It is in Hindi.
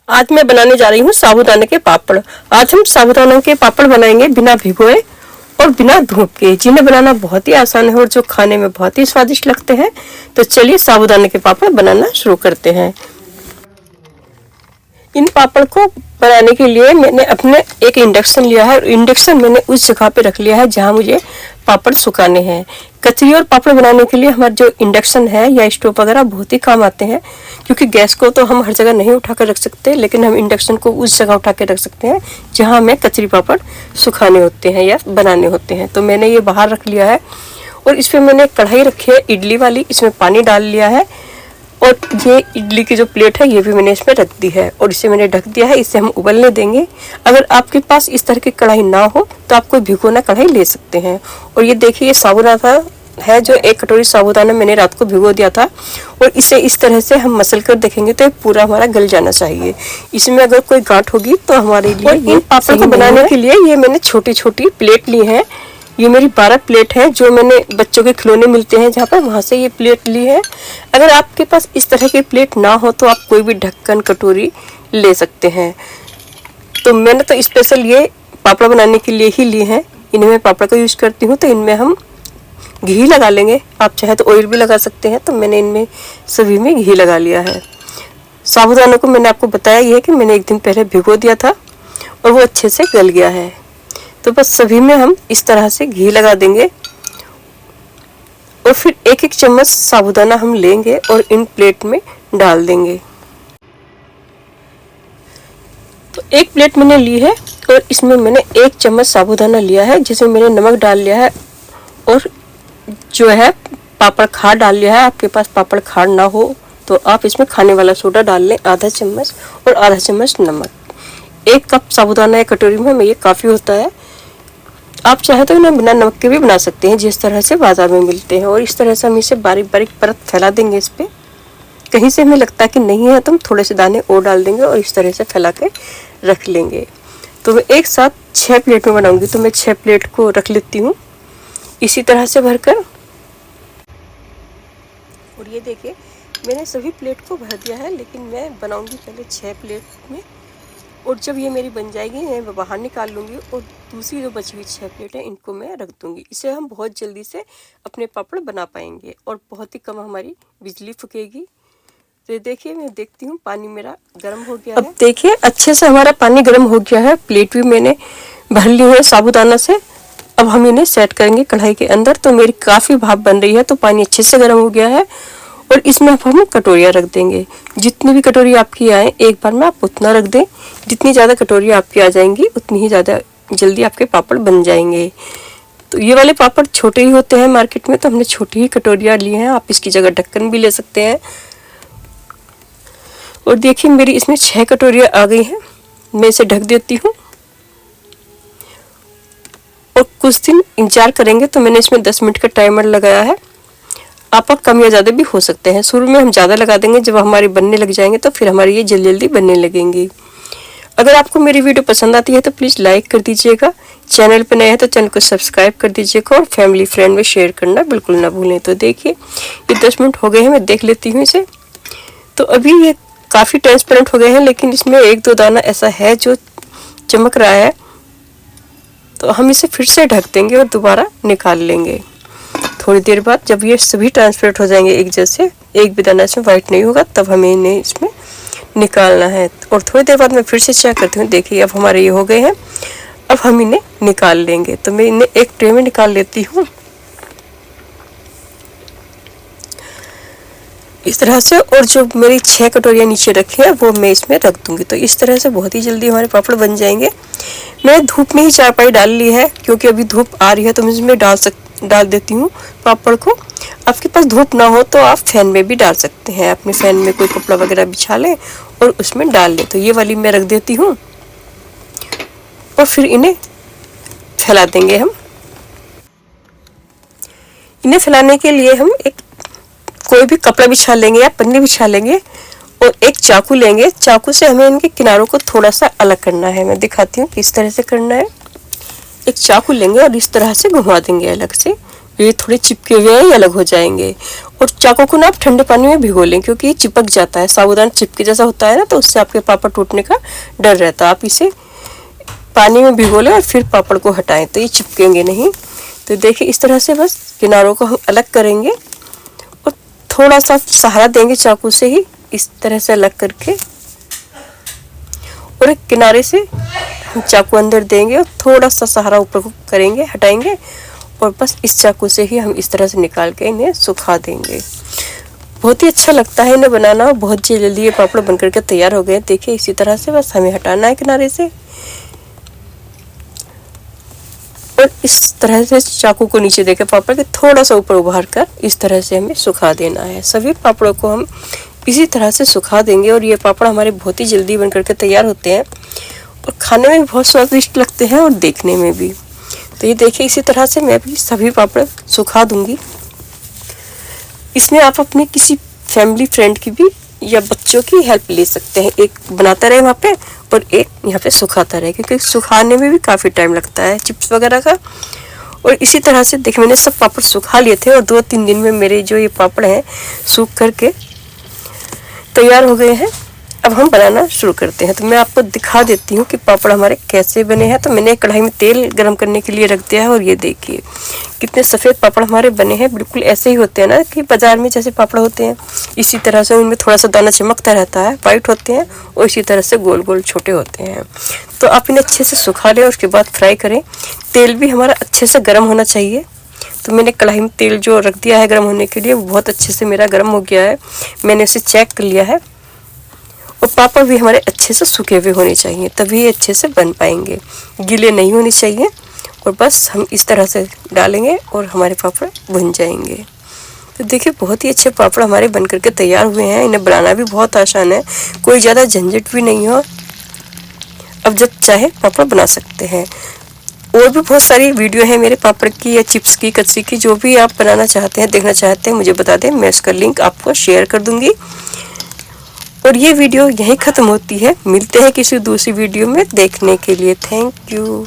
आज मैं बनाने जा रही हूँ साबूदाने के पापड़। आज हम साबूदाने के पापड़ बनाएंगे बिना भिगोए और बिना धूप के, जिन्हें बनाना बहुत ही आसान है और जो खाने में बहुत ही स्वादिष्ट लगते हैं। तो चलिए साबूदाने के पापड़ बनाना शुरू करते हैं। इन पापड़ को बनाने के लिए मैंने अपने एक इंडक्शन लिया है और इंडक्शन मैंने उस जगह पे रख लिया है जहां मुझे पापड़ सुखाने हैं। कचरी और पापड़ बनाने के लिए हमारा जो इंडक्शन है या स्टोव वगैरह बहुत ही काम आते हैं, क्योंकि गैस को तो हम हर जगह नहीं उठा कर रख सकते, लेकिन हम इंडक्शन को उस जगह उठा कर रख सकते हैं जहां हमें कचरी पापड़ सुखाने होते हैं या बनाने होते हैं। तो मैंने ये बाहर रख लिया है और इसमें मैंने कढ़ाई रखी है इडली वाली, इसमें पानी डाल लिया है और ये इडली की जो प्लेट है ये भी मैंने इसमें रख दी है और इसे मैंने ढक दिया है। इसे हम उबलने देंगे। अगर आपके पास इस तरह की कढ़ाई ना हो तो आप कोई भिगोना कढ़ाई ले सकते हैं। और ये देखिए ये साबूदाना है, जो 1 कटोरी साबूदाना मैंने रात को भिगो दिया था और इसे इस तरह से हम मसल कर देखेंगे तो पूरा हमारा गल जाना चाहिए। इसमें अगर कोई गांठ होगी तो हमारे लिए इन पापड़ को बनाने के लिए ये मैंने छोटी छोटी प्लेट ली है। ये मेरी 12 प्लेट है जो मैंने बच्चों के खिलौने मिलते हैं जहाँ पर, वहाँ से ये प्लेट ली है। अगर आपके पास इस तरह की प्लेट ना हो तो आप कोई भी ढक्कन कटोरी ले सकते हैं। तो मैंने तो स्पेशल ये पापड़ बनाने के लिए ही ली है। इन्हें मैं पापड़ का यूज करती हूँ। तो इनमें हम घी लगा लेंगे, आप चाहे तो ऑयल भी लगा सकते हैं। तो मैंने इनमें सभी में घी लगा लिया है। साबूदाना को मैंने आपको बताया ये है कि मैंने एक दिन पहले भिगो दिया था और वो अच्छे से गल गया है। तो बस सभी में हम इस तरह से घी लगा देंगे और फिर 1-1 चम्मच साबूदाना हम लेंगे और इन प्लेट में डाल देंगे। तो 1 प्लेट मैंने ली है और इसमें मैंने 1 चम्मच साबूदाना लिया है, जिसमें मैंने नमक डाल लिया है और जो है पापड़ खार डाल लिया है। आपके पास पापड़ खार ना हो तो आप इसमें खाने वाला सोडा डाल लें, आधा चम्मच, और आधा चम्मच नमक। 1 कप साबूदाना एक कटोरी में हमें ये काफ़ी होता है। आप चाहे तो इन्हें बिना नमक के भी बना सकते हैं, जिस तरह से बाजार में मिलते हैं। और इस तरह से हम इसे बारीक बारीक परत फैला देंगे इस पर। कहीं से हमें लगता है कि नहीं है तो हम थोड़े से दाने और डाल देंगे और इस तरह से फैला के रख लेंगे। तो मैं एक साथ 6 प्लेट में बनाऊंगी, तो मैं 6 प्लेट को रख लेती हूँ इसी तरह से भरकर। और ये देखिए मैंने सभी प्लेट को भर दिया है, लेकिन मैं बनाऊंगी पहले 6 प्लेट में। और जब ये मेरी बन जाएगी मैं बाहर निकाल लूँगी और दूसरी जो बची हुई 6 प्लेट है इनको मैं रख दूँगी। इससे हम बहुत जल्दी से अपने पापड़ बना पाएंगे और बहुत ही कम हमारी बिजली फूकेगी। तो ये देखिए मैं देखती हूँ पानी मेरा गर्म हो गया है। अब देखिए अच्छे से हमारा पानी गर्म हो गया है। प्लेट भी मैंने भर ली है साबूदाना से। अब हम इन्हें सेट करेंगे कढ़ाई के अंदर। तो मेरी काफ़ी भाप बन रही है, तो पानी अच्छे से गर्म हो गया है और इसमें अब हम कटोरियाँ रख देंगे। जितनी भी कटोरी आपकी आए एक बार में आप उतना रख दें। जितनी ज़्यादा कटोरी आपकी आ जाएंगी उतनी ही ज़्यादा जल्दी आपके पापड़ बन जाएंगे। तो ये वाले पापड़ छोटे ही होते हैं मार्केट में, तो हमने छोटी ही कटोरियाँ ली हैं। आप इसकी जगह ढक्कन भी ले सकते हैं। और देखिए मेरी इसमें 6 कटोरियाँ आ गई हैं। मैं इसे ढक देती हूँ और कुछ दिन इंतजार करेंगे। तो मैंने इसमें 10 मिनट का टाइमर लगाया है। आप कम या ज़्यादा भी हो सकते हैं। शुरू में हम ज़्यादा लगा देंगे, जब हमारी बनने लग जाएंगे तो फिर हमारी ये जल्दी जल्दी बनने लगेंगी। अगर आपको मेरी वीडियो पसंद आती है तो प्लीज़ लाइक कर दीजिएगा। चैनल पर नए हैं तो चैनल को सब्सक्राइब कर दीजिएगा और फैमिली फ्रेंड में शेयर करना बिल्कुल ना भूलें। तो देखिए ये 10 मिनट हो गए हैं, मैं देख लेती हूँ इसे। तो अभी ये काफ़ी ट्रांसपेरेंट हो गए हैं, लेकिन इसमें 1-2 दाना ऐसा है जो चमक रहा है। तो हम इसे फिर से ढक देंगे और दोबारा निकाल लेंगे। थोड़ी देर बाद जब ये सभी ट्रांसपेरेंट हो जाएंगे एक जैसे, एक भी दाना इसमें वाइट नहीं होगा, तब हमें इन्हें इसमें निकालना है। और थोड़ी देर बाद मैं फिर से चेक करती हूँ। देखिए अब हमारे ये हो गए हैं। अब हम इन्हें निकाल लेंगे। तो मैं इन्हें एक ट्रे में निकाल लेती हूँ इस तरह से। और जो मेरी 6 कटोरियाँ नीचे रखी हैं वो मैं इसमें रख दूँगी। तो इस तरह से बहुत ही जल्दी हमारे पापड़ बन जाएंगे। मैं धूप में ही चारपाई डाल ली है, क्योंकि अभी धूप आ रही है तो मैं इसमें डाल देती हूँ पापड़ को। आपके पास धूप ना हो तो आप फैन में भी डाल सकते हैं। अपने फैन में कोई कपड़ा वगैरह बिछा लें और उसमें डाल लें। तो ये वाली मैं रख देती हूँ और फिर इन्हें फैला देंगे हम। इन्हें फैलाने के लिए हम कोई भी कपड़ा बिछा लेंगे या पन्नी बिछा लेंगे और एक चाकू लेंगे। चाकू से हमें इनके किनारों को थोड़ा सा अलग करना है। मैं दिखाती हूँ किस तरह से करना है। एक चाकू लेंगे और इस तरह से घुमा देंगे अलग से। ये थोड़े चिपके हुए हैं, ये अलग हो जाएंगे। और चाकू को ना आप ठंडे पानी में भिगो लें, क्योंकि ये चिपक जाता है, साबूदाना चिपके जैसा होता है ना, तो उससे आपके पापड़ टूटने का डर रहता है। आप इसे पानी में भिगो लें और फिर पापड़ को हटाएं, तो ये चिपकेंगे नहीं। तो देखिए इस तरह से बस किनारों को हम अलग करेंगे और थोड़ा सा सहारा देंगे चाकू से ही, इस तरह से अलग करके, और एक किनारे से हम चाकू अंदर देंगे और थोड़ा सा सहारा ऊपर को करेंगे, हटाएंगे, और बस इस चाकू से ही हम इस तरह से निकाल के इन्हें सुखा देंगे। बहुत ही अच्छा लगता है इन्हें बनाना। बहुत जल्दी ये पापड़ बन करके तैयार हो गए। देखिए इसी तरह से बस हमें हटाना है किनारे से, और इस तरह से चाकू को नीचे देकर पापड़ के थोड़ा सा ऊपर उभार कर इस तरह से हमें सुखा देना है। सभी पापड़ों को हम इसी तरह से सुखा देंगे और ये पापड़ हमारे बहुत ही जल्दी बन करके तैयार होते हैं और खाने में भी बहुत स्वादिष्ट लगते हैं और देखने में भी। तो ये देखिए इसी तरह से मैं भी सभी पापड़ सुखा दूंगी। इसमें आप अपने किसी फैमिली फ्रेंड की भी या बच्चों की हेल्प ले सकते हैं। एक बनाता रहे वहाँ पे और एक यहाँ पे सुखाता रहे, क्योंकि सुखाने में भी काफ़ी टाइम लगता है चिप्स वगैरह का। और इसी तरह से देखिए मैंने सब पापड़ सुखा लिए थे और 2-3 दिन में मेरे जो ये पापड़ हैं सूख करके तैयार हो गए हैं। अब हम बनाना शुरू करते हैं। तो मैं आपको दिखा देती हूँ कि पापड़ हमारे कैसे बने हैं। तो मैंने कढ़ाई में तेल गरम करने के लिए रख दिया है और ये देखिए कितने सफ़ेद पापड़ हमारे बने हैं। बिल्कुल ऐसे ही होते हैं ना कि बाज़ार में जैसे पापड़ होते हैं, इसी तरह से उनमें थोड़ा सा दाना चमकता रहता है, वाइट होते हैं और इसी तरह से गोल गोल छोटे होते हैं। तो आप इन्हें अच्छे से सुखा लें और उसके बाद फ्राई करें। तेल भी हमारा अच्छे से गर्म होना चाहिए। तो मैंने कढ़ाई में तेल जो रख दिया है गर्म होने के लिए, वो बहुत अच्छे से मेरा गर्म हो गया है। मैंने उसे चेक कर लिया है। और पापड़ भी हमारे अच्छे से सूखे हुए होने चाहिए, तभी अच्छे से बन पाएंगे, गीले नहीं होने चाहिए। और बस हम इस तरह से डालेंगे और हमारे पापड़ बन जाएंगे। तो देखिए बहुत ही अच्छे पापड़ हमारे बन करके तैयार हुए हैं। इन्हें बनाना भी बहुत आसान है, कोई ज़्यादा झंझट भी नहीं हो। अब जब चाहे पापड़ बना सकते हैं। और भी बहुत सारी वीडियो है मेरे पापड़ की या चिप्स की, कच्ची की, जो भी आप बनाना चाहते हैं, देखना चाहते हैं, मुझे बता दें, मैं उसका लिंक आपको शेयर कर दूंगी। और ये वीडियो यहीं ख़त्म होती है। मिलते हैं किसी दूसरी वीडियो में। देखने के लिए थैंक यू।